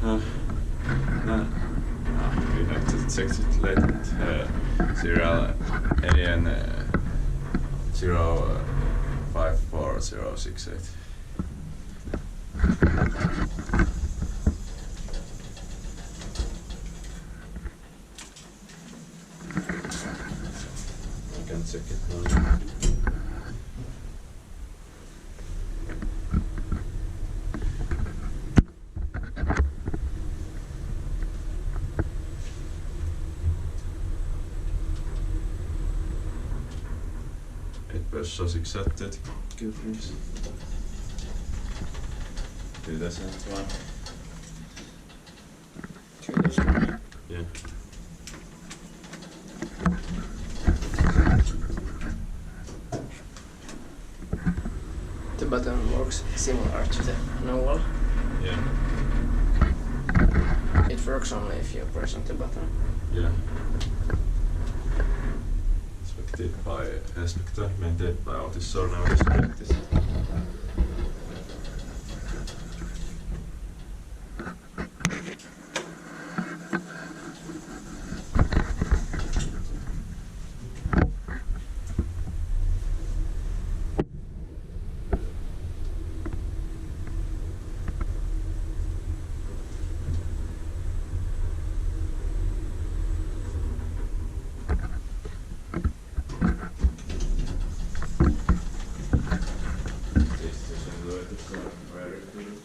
We have to check it later. Serial alien 054068. I can check it now. Bössa 6 Gudrun's. Do this next one. To this one? Yeah. The button works similar to the manual. Yeah. It works only if you press on the button. Yeah. Inspected by Elspecta, maintained by Otis, so now let's check this. Very good.